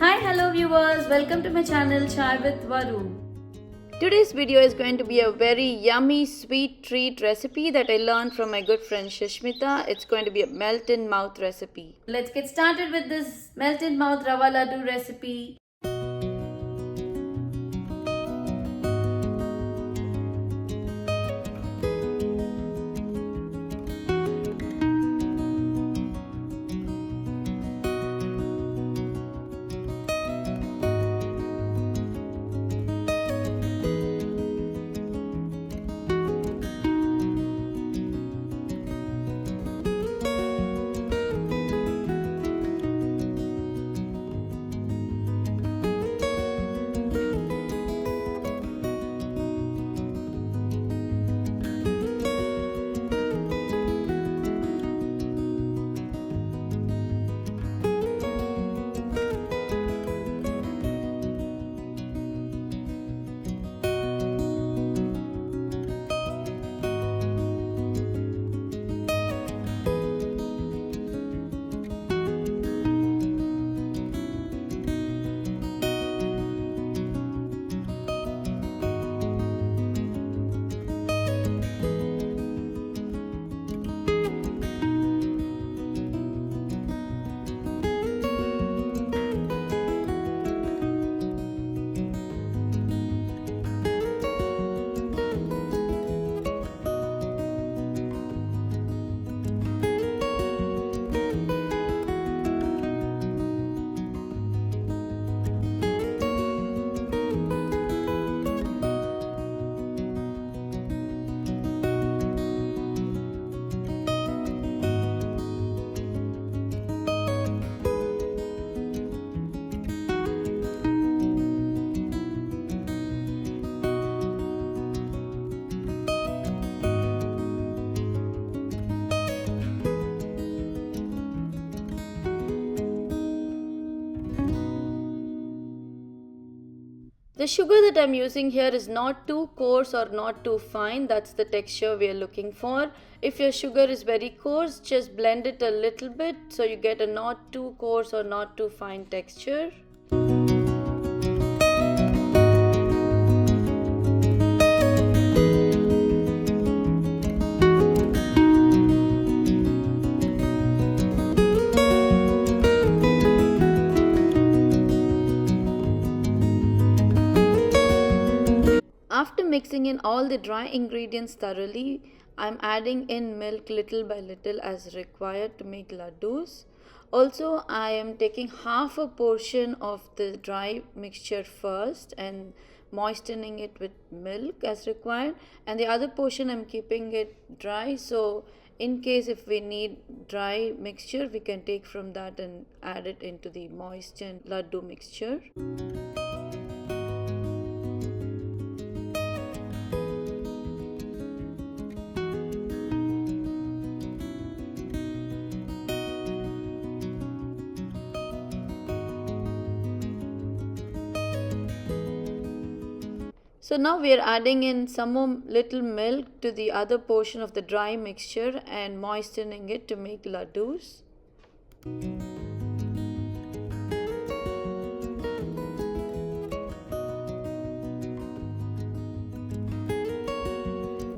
Hi, hello viewers, welcome to my channel Chai with Varu. Today's video is going to be a very yummy sweet treat recipe that I learned from my good friend Shishmita. It's going to be a melt-in-mouth recipe. Let's get started with this melt-in-mouth Rava Ladoo recipe. The sugar that I'm using here is not too coarse or not too fine. That's the texture we are looking for. If your sugar is very coarse, just blend it a little bit so you get a not too coarse or not too fine texture. After mixing in all the dry ingredients thoroughly, I'm adding in milk little by little as required to make ladoos. Also, I am taking half a portion of the dry mixture first and moistening it with milk as required, and the other portion I'm keeping it dry, so in case if we need dry mixture, we can take from that and add it into the moistened ladoo mixture. So now we are adding in some more little milk to the other portion of the dry mixture and moistening it to make ladoos.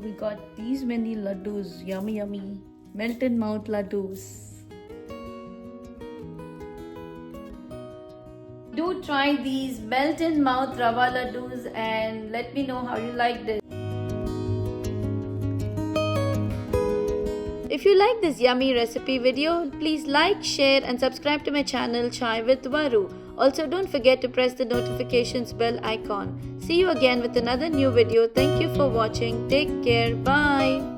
We got these many ladoos, yummy yummy, melt-in-mouth ladoos. Do try these melt-in-mouth Rava Ladoos and let me know how you like this. If you like this yummy recipe video, please like, share and subscribe to my channel Chai with Varu. Also don't forget to press the notifications bell icon. See you again with another new video. Thank you for watching. Take care. Bye.